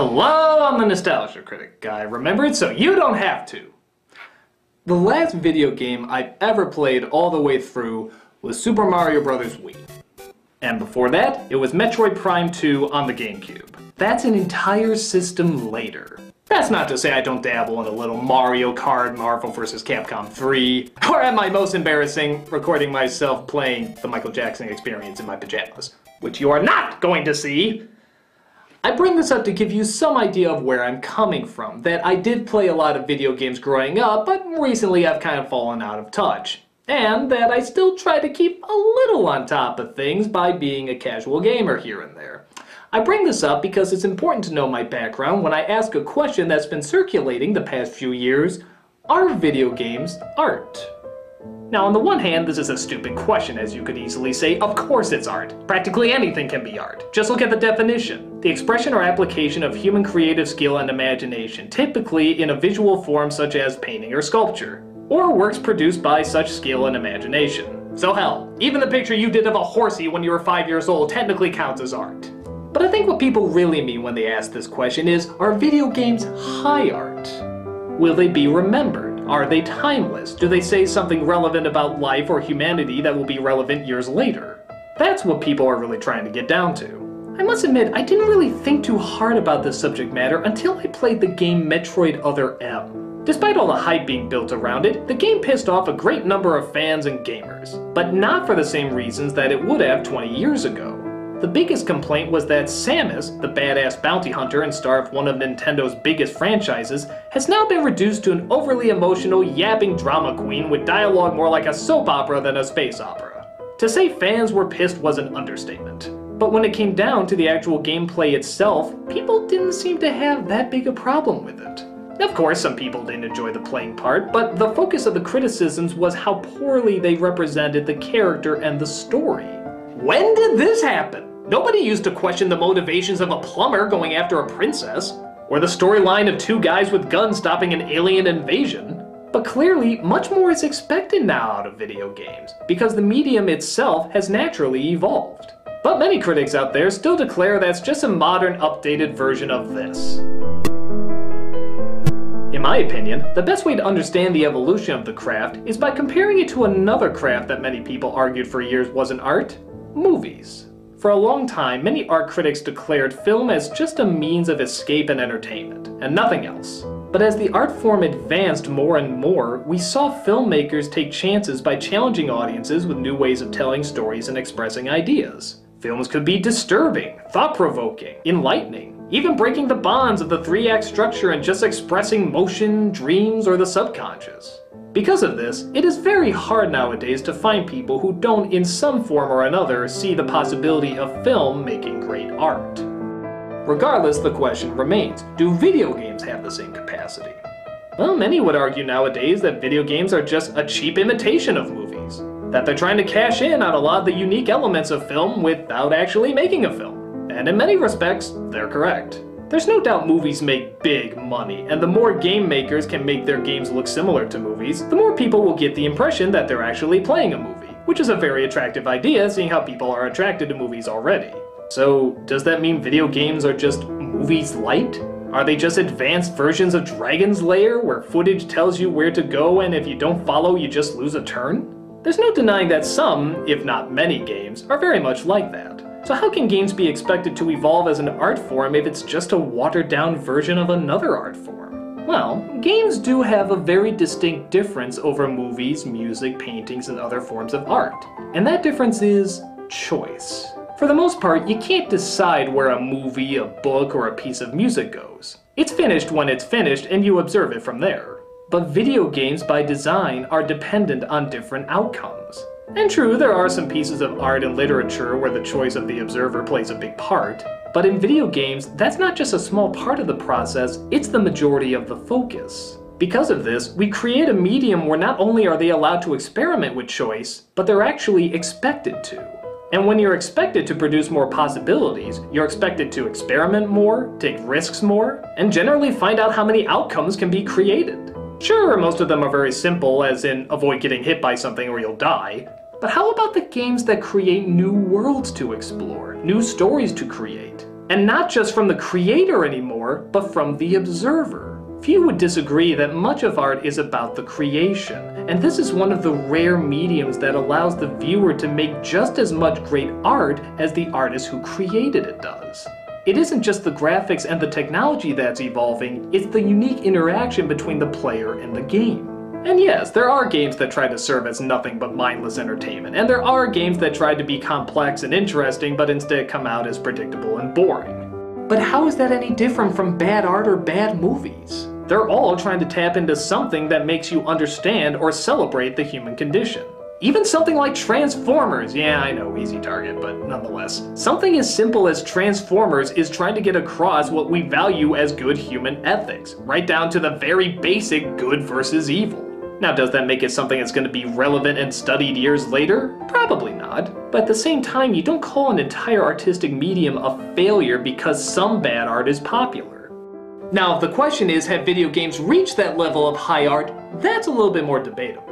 Hello, I'm the Nostalgia Critic guy. Remember it so you don't have to. The last video game I've ever played all the way through was Super Mario Bros. Wii. And before that, it was Metroid Prime 2 on the GameCube. That's an entire system later. That's not to say I don't dabble in a little Mario Kart, Marvel vs. Capcom 3, or at my most embarrassing, recording myself playing the Michael Jackson Experience in my pajamas, which you are not going to see. I bring this up to give you some idea of where I'm coming from, that I did play a lot of video games growing up, but recently I've kind of fallen out of touch. And that I still try to keep a little on top of things by being a casual gamer here and there. I bring this up because it's important to know my background when I ask a question that's been circulating the past few years: are video games art? Now, on the one hand, this is a stupid question, as you could easily say. Of course it's art. Practically anything can be art. Just look at the definition. The expression or application of human creative skill and imagination, typically in a visual form such as painting or sculpture, or works produced by such skill and imagination. So hell, even the picture you did of a horsey when you were 5 years old technically counts as art. But I think what people really mean when they ask this question is, are video games high art? Will they be remembered? Are they timeless? Do they say something relevant about life or humanity that will be relevant years later? That's what people are really trying to get down to. I must admit, I didn't really think too hard about this subject matter until I played the game Metroid Other M. Despite all the hype being built around it, the game pissed off a great number of fans and gamers, but not for the same reasons that it would have 20 years ago. The biggest complaint was that Samus, the badass bounty hunter and star of one of Nintendo's biggest franchises, has now been reduced to an overly emotional, yapping drama queen with dialogue more like a soap opera than a space opera. To say fans were pissed was an understatement. But when it came down to the actual gameplay itself, people didn't seem to have that big a problem with it. Of course, some people didn't enjoy the playing part, but the focus of the criticisms was how poorly they represented the character and the story. When did this happen? Nobody used to question the motivations of a plumber going after a princess, or the storyline of two guys with guns stopping an alien invasion. But clearly, much more is expected now out of video games, because the medium itself has naturally evolved. But many critics out there still declare that's just a modern, updated version of this. In my opinion, the best way to understand the evolution of the craft is by comparing it to another craft that many people argued for years wasn't art: movies. For a long time, many art critics declared film as just a means of escape and entertainment, and nothing else. But as the art form advanced more and more, we saw filmmakers take chances by challenging audiences with new ways of telling stories and expressing ideas. Films could be disturbing, thought-provoking, enlightening, even breaking the bonds of the three-act structure and just expressing motion, dreams, or the subconscious. Because of this, it is very hard nowadays to find people who don't in some form or another see the possibility of film making great art. Regardless, the question remains, do video games have the same capacity? Well, many would argue nowadays that video games are just a cheap imitation of movies, that they're trying to cash in on a lot of the unique elements of film without actually making a film. And in many respects, they're correct. There's no doubt movies make big money, and the more game makers can make their games look similar to movies, the more people will get the impression that they're actually playing a movie, which is a very attractive idea, seeing how people are attracted to movies already. So, does that mean video games are just movies light? Are they just advanced versions of Dragon's Lair, where footage tells you where to go and if you don't follow you just lose a turn? There's no denying that some, if not many games, are very much like that. So how can games be expected to evolve as an art form if it's just a watered-down version of another art form? Well, games do have a very distinct difference over movies, music, paintings, and other forms of art. And that difference is choice. For the most part, you can't decide where a movie, a book, or a piece of music goes. It's finished when it's finished, and you observe it from there. But video games, by design, are dependent on different outcomes. And true, there are some pieces of art and literature where the choice of the observer plays a big part, but in video games, that's not just a small part of the process, it's the majority of the focus. Because of this, we create a medium where not only are they allowed to experiment with choice, but they're actually expected to. And when you're expected to produce more possibilities, you're expected to experiment more, take risks more, and generally find out how many outcomes can be created. Sure, most of them are very simple, as in avoid getting hit by something or you'll die. But how about the games that create new worlds to explore, new stories to create? And not just from the creator anymore, but from the observer. Few would disagree that much of art is about the creation, and this is one of the rare mediums that allows the viewer to make just as much great art as the artist who created it does. It isn't just the graphics and the technology that's evolving, it's the unique interaction between the player and the game. And yes, there are games that try to serve as nothing but mindless entertainment, and there are games that try to be complex and interesting but instead come out as predictable and boring. But how is that any different from bad art or bad movies? They're all trying to tap into something that makes you understand or celebrate the human condition. Even something like Transformers, yeah, I know, easy target, but nonetheless. Something as simple as Transformers is trying to get across what we value as good human ethics, right down to the very basic good versus evil. Now, does that make it something that's going to be relevant and studied years later? Probably not. But at the same time, you don't call an entire artistic medium a failure because some bad art is popular. Now, if the question is, have video games reached that level of high art? That's a little bit more debatable.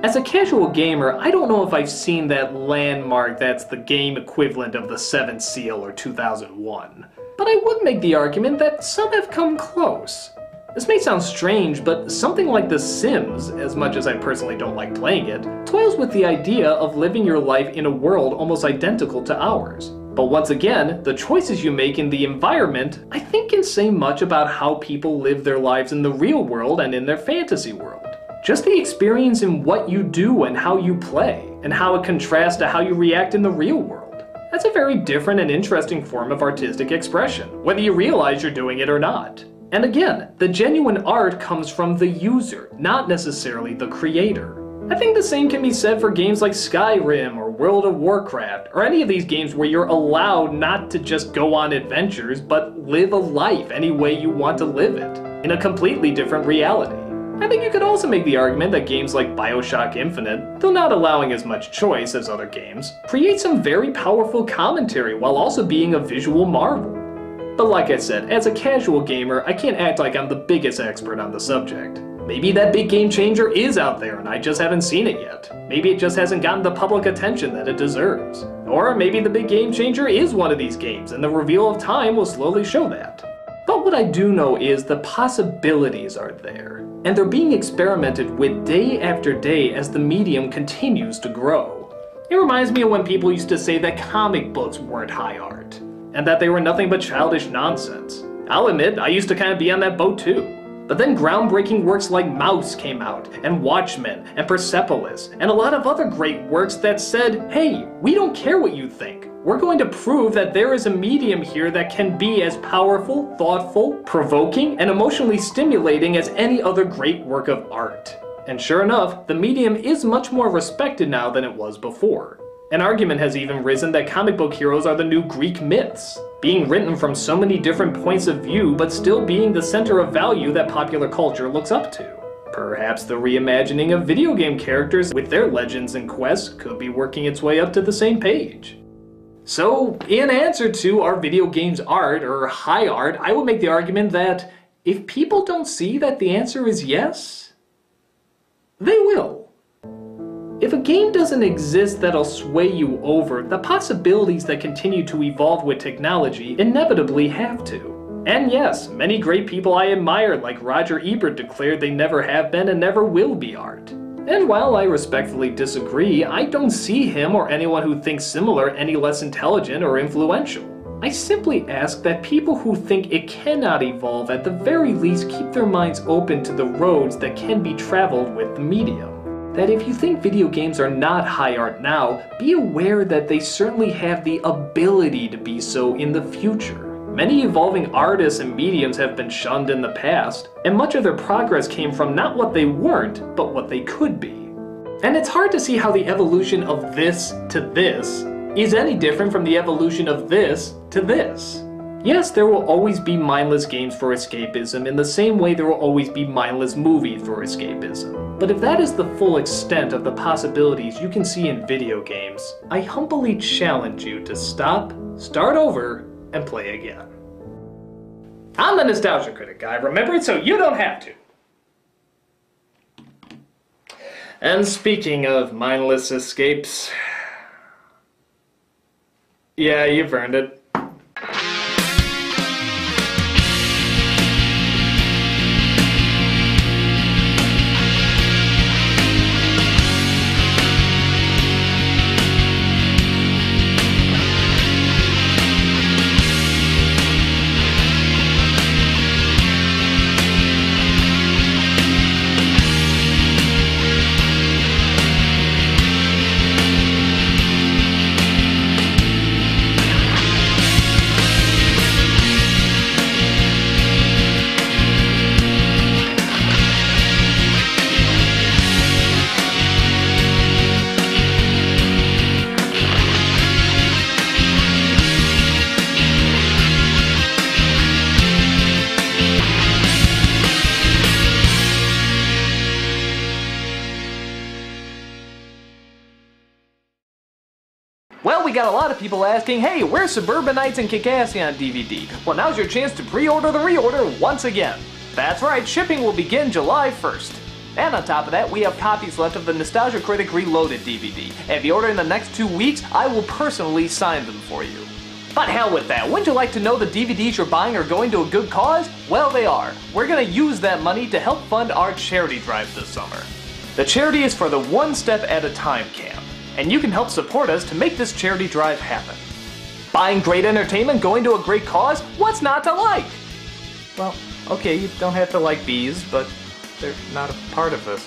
As a casual gamer, I don't know if I've seen that landmark that's the game equivalent of the Seventh Seal or 2001. But I would make the argument that some have come close. This may sound strange, but something like The Sims, as much as I personally don't like playing it, toils with the idea of living your life in a world almost identical to ours. But once again, the choices you make in the environment, I think, can say much about how people live their lives in the real world and in their fantasy world. Just the experience in what you do and how you play, and how it contrasts to how you react in the real world. That's a very different and interesting form of artistic expression, whether you realize you're doing it or not. And again, the genuine art comes from the user, not necessarily the creator. I think the same can be said for games like Skyrim or World of Warcraft, or any of these games where you're allowed not to just go on adventures, but live a life any way you want to live it, in a completely different reality. I think you could also make the argument that games like BioShock Infinite, though not allowing as much choice as other games, create some very powerful commentary while also being a visual marvel. But like I said, as a casual gamer, I can't act like I'm the biggest expert on the subject. Maybe that big game changer is out there and I just haven't seen it yet. Maybe it just hasn't gotten the public attention that it deserves. Or maybe the big game changer is one of these games and the reveal of time will slowly show that. But what I do know is the possibilities are there, and they're being experimented with day after day as the medium continues to grow. It reminds me of when people used to say that comic books weren't high art, and that they were nothing but childish nonsense. I'll admit, I used to kind of be on that boat too. But then groundbreaking works like Mouse came out, and Watchmen, and Persepolis, and a lot of other great works that said, hey, we don't care what you think. We're going to prove that there is a medium here that can be as powerful, thoughtful, provoking, and emotionally stimulating as any other great work of art. And sure enough, the medium is much more respected now than it was before. An argument has even risen that comic book heroes are the new Greek myths, being written from so many different points of view but still being the center of value that popular culture looks up to. Perhaps the reimagining of video game characters with their legends and quests could be working its way up to the same page. So, in answer to are video games art or high art, I would make the argument that if people don't see that the answer is yes, they will. If a game doesn't exist that'll sway you over, the possibilities that continue to evolve with technology inevitably have to. And yes, many great people I admire like Roger Ebert declared they never have been and never will be art. And while I respectfully disagree, I don't see him or anyone who thinks similar any less intelligent or influential. I simply ask that people who think it cannot evolve at the very least keep their minds open to the roads that can be traveled with the medium. That if you think video games are not high art now, be aware that they certainly have the ability to be so in the future. Many evolving artists and mediums have been shunned in the past, and much of their progress came from not what they weren't, but what they could be. And it's hard to see how the evolution of this to this is any different from the evolution of this to this. Yes, there will always be mindless games for escapism in the same way there will always be mindless movies for escapism. But if that is the full extent of the possibilities you can see in video games, I humbly challenge you to stop, start over, and play again. I'm the Nostalgia Critic guy, remember it so you don't have to. And speaking of mindless escapes, yeah, you've earned it. Well, we got a lot of people asking, hey, where's Suburbanites and Kikassi on DVD? Well, now's your chance to pre-order the reorder once again. That's right, shipping will begin July 1st. And on top of that, we have copies left of the Nostalgia Critic Reloaded DVD. And if you order in the next 2 weeks, I will personally sign them for you. But hell with that, wouldn't you like to know the DVDs you're buying are going to a good cause? Well, they are. We're gonna use that money to help fund our charity drive this summer. The charity is for the One Step at a Time camp, and you can help support us to make this charity drive happen. Buying great entertainment going to a great cause? What's not to like? Well, okay, you don't have to like these, but they're not a part of this.